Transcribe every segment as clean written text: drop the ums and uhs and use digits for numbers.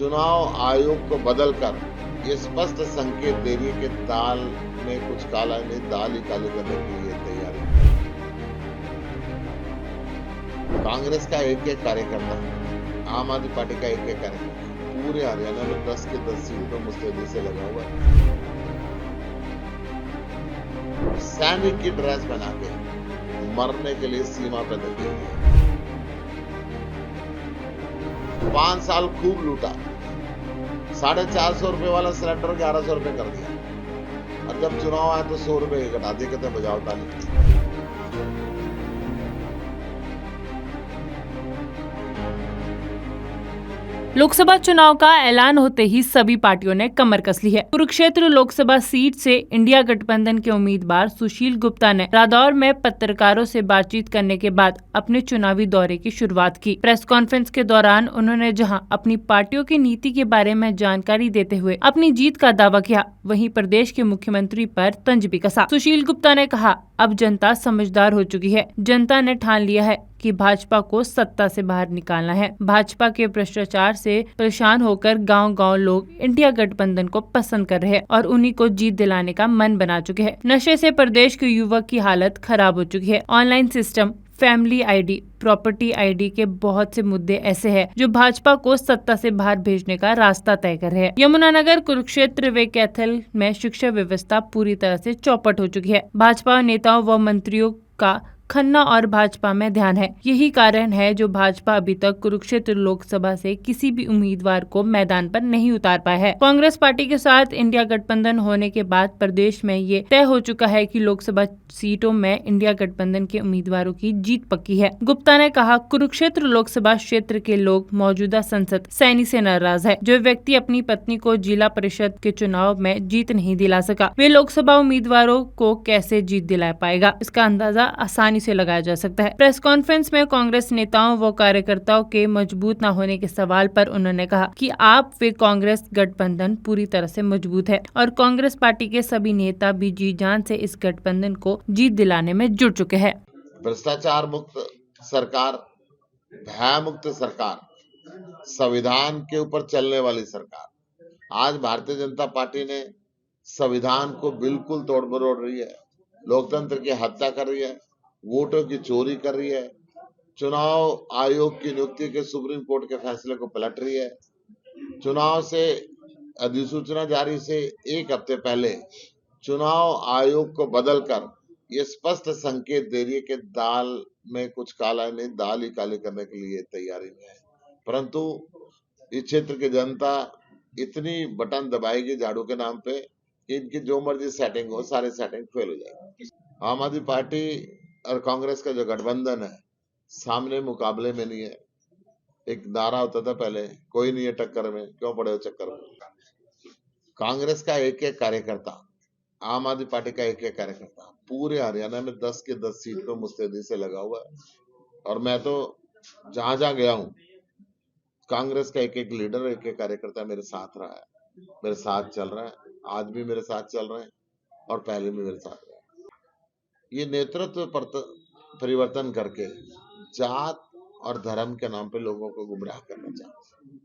चुनाव आयोग को बदलकर ये स्पष्ट संकेत दे रही है कि दाल में कुछ काला नहीं, दाल ही काली करने के लिए तैयार है। कांग्रेस का एक एक कार्यकर्ता, आम आदमी पार्टी का एक एक कार्यकर्ता पूरे हरियाणा में 10 के 10 सीटों मुस्तैदी से लगा हुआ है। सैनिक की ड्रेस बना के मरने के लिए सीमा पर लगे हुए। 5 साल खूब लूटा, 450 रुपए वाला सिलेंडर 1100 रुपए कर दिया, और जब चुनाव आए तो 100 रुपए घटा दिए, कहते बजाओ ताली। लोकसभा चुनाव का ऐलान होते ही सभी पार्टियों ने कमर कस ली है। कुरुक्षेत्र लोकसभा सीट से इंडिया गठबंधन के उम्मीदवार सुशील गुप्ता ने रादौर में पत्रकारों से बातचीत करने के बाद अपने चुनावी दौरे की शुरुआत की। प्रेस कॉन्फ्रेंस के दौरान उन्होंने जहां अपनी पार्टियों की नीति के बारे में जानकारी देते हुए अपनी जीत का दावा किया, वहीं प्रदेश के मुख्यमंत्री पर तंज भी कसा। सुशील गुप्ता ने कहा, अब जनता समझदार हो चुकी है। जनता ने ठान लिया है कि भाजपा को सत्ता से बाहर निकालना है। भाजपा के भ्रष्टाचार से परेशान होकर गांव-गांव लोग इंडिया गठबंधन को पसंद कर रहे हैं और उन्हीं को जीत दिलाने का मन बना चुके हैं। नशे से प्रदेश के युवक की हालत खराब हो चुकी है। Online system, family ID, property ID के बहुत से मुद्दे ऐसे हैं जो भाजपा को सत्ता से बाहर भेजने का रास्ता तय कर रहे हैं। यमुनानगर, कुरुक्षेत्र व कैथल में शिक्षा व्यवस्था पूरी तरह से चौपट हो चुकी है। भाजपा नेताओं व मंत्रियों का खन्ना और भाजपा में ध्यान है। यही कारण है जो भाजपा अभी तक कुरुक्षेत्र लोकसभा से किसी भी उम्मीदवार को मैदान पर नहीं उतार पाया है। कांग्रेस पार्टी के साथ इंडिया गठबंधन होने के बाद प्रदेश में ये तय हो चुका है कि लोकसभा सीटों में इंडिया गठबंधन के उम्मीदवारों की जीत पक्की है। गुप्ता ने कहा, कुरुक्षेत्र लोकसभा क्षेत्र के लोग मौजूदा संसद सैनी से नाराज है। जो व्यक्ति अपनी पत्नी को जिला परिषद के चुनाव में जीत नहीं दिला सका, वे लोकसभा उम्मीदवारों को कैसे जीत दिला पाएगा, इसका अंदाजा आसानी से लगाया जा सकता है। प्रेस कॉन्फ्रेंस में कांग्रेस नेताओं व कार्यकर्ताओं के मजबूत न होने के सवाल पर उन्होंने कहा कि आप व कांग्रेस गठबंधन पूरी तरह से मजबूत है और कांग्रेस पार्टी के सभी नेता भी जी जान से इस गठबंधन को जीत दिलाने में जुट चुके हैं। भ्रष्टाचार मुक्त सरकार, भय मुक्त सरकार, संविधान के ऊपर चलने वाली सरकार। आज भारतीय जनता पार्टी ने संविधान को बिल्कुल तोड़ मरोड़ रही है, लोकतंत्र की हत्या कर रही है, वोटों की चोरी कर रही है, चुनाव आयोग की नियुक्ति के सुप्रीम कोर्ट के फैसले को पलट रही है। चुनाव से अधिसूचना जारी से एक हफ्ते पहले चुनाव आयोग को बदलकर ये स्पष्ट संकेत दे रही है कि दाल में कुछ काला नहीं, दाल ही काली करने के लिए तैयारी में है। परंतु इस क्षेत्र की जनता इतनी बटन दबाएगी झाड़ू के नाम पे, इनकी जो मर्जी सेटिंग हो, सारी सेटिंग फेल हो जाएगी। आम आदमी पार्टी और कांग्रेस का जो गठबंधन है, सामने मुकाबले में नहीं है। एक नारा होता था पहले, कोई नहीं है टक्कर में, क्यों पड़े हो चक्कर में। कांग्रेस का एक एक कार्यकर्ता, आम आदमी पार्टी का एक एक कार्यकर्ता पूरे हरियाणा में 10 के 10 सीट पे मुस्तैदी से लगा हुआ है। और मैं तो जहां जहां गया हूं, कांग्रेस का एक एक लीडर, एक एक कार्यकर्ता मेरे साथ रहा है, मेरे साथ चल रहा है, आज भी मेरे साथ चल रहे हैं और पहले भी मेरे साथ रहा है। ये नेतृत्व परिवर्तन करके जात और धर्म के नाम पे लोगों को गुमराह करना चाहते हैं।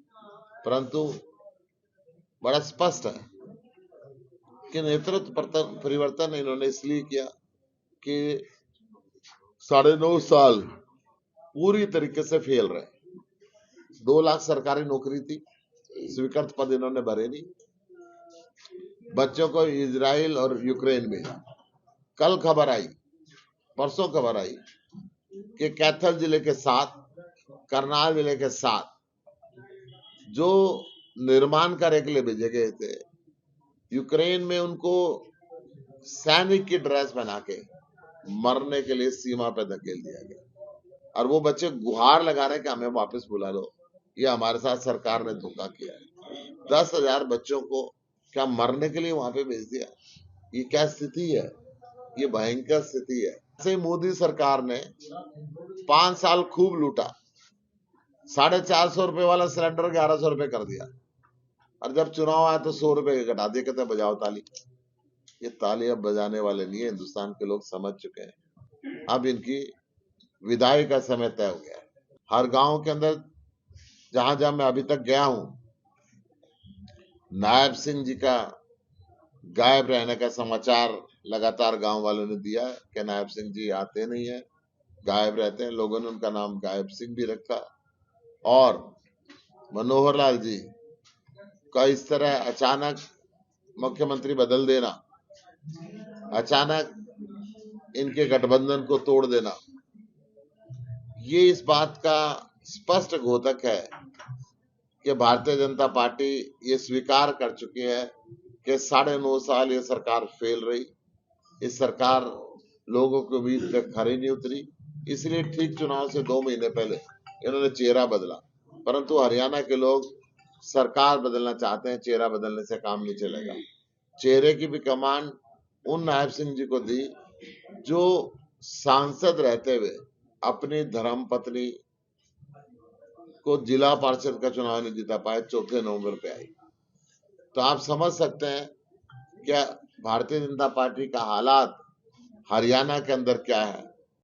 परंतु बड़ा स्पष्ट है कि नेतृत्व परिवर्तन इन्होंने इसलिए किया कि 9.5 साल पूरी तरीके से फेल रहे। 2 लाख सरकारी नौकरी थी, स्वीकृत पद इन्होंने भरे नहीं। बच्चों को इजराइल और यूक्रेन में, कल खबर आई, परसों खबर आई कि कैथल जिले के साथ, करनाल जिले के साथ जो निर्माण कार्य के लिए भेजे गए थे, यूक्रेन में उनको सैनिक की ड्रेस बना के मरने के लिए सीमा पर धकेल दिया गया। और वो बच्चे गुहार लगा रहे कि हमें वापस बुला लो, ये हमारे साथ सरकार ने धोखा किया है। 10,000 बच्चों को क्या मरने के लिए वहां पे भेज दिया। ये क्या स्थिति है, ये भयंकर स्थिति है। ऐसे मोदी सरकार ने 5 साल खूब लूटा, 450 रुपए वाला सिलेंडर 1100 रुपए कर दिया, और जब चुनाव आया तो 100 रुपए घटा दिए, कहते बजाओ ताली। ये ताली अब बजाने वाले नहीं है, हिंदुस्तान के लोग समझ चुके हैं। अब इनकी विदाई का समय तय हो गया है। हर गांव के अंदर जहां जहां मैं अभी तक गया हूं, नायब सिंह जी का गायब रहने का समाचार लगातार गांव वालों ने दिया है कि नायब सिंह जी आते नहीं है, गायब रहते हैं। लोगों ने उनका नाम गायब सिंह भी रखा। और मनोहर लाल जी का इस तरह अचानक मुख्यमंत्री बदल देना, अचानक इनके गठबंधन को तोड़ देना, ये इस बात का स्पष्ट द्योतक है कि भारतीय जनता पार्टी ये स्वीकार कर चुकी है कि 9.5 साल ये सरकार फेल रही। इस सरकार लोगों की उम्मीद पे खरी नहीं उतरी, इसलिए ठीक चुनाव से 2 महीने पहले इन्होंने चेहरा बदला। परंतु हरियाणा के लोग सरकार बदलना चाहते हैं, चेहरा बदलने से काम नहीं चलेगा। चेहरे की भी कमान उन नायब सिंह जी को दी जो सांसद रहते हुए अपनी धर्मपत्नी को जिला पार्षद का चुनाव नहीं जीता पाए, 4 नवंबर पे आई। तो आप समझ सकते हैं क्या भारतीय जनता पार्टी का हालात हरियाणा के अंदर क्या है।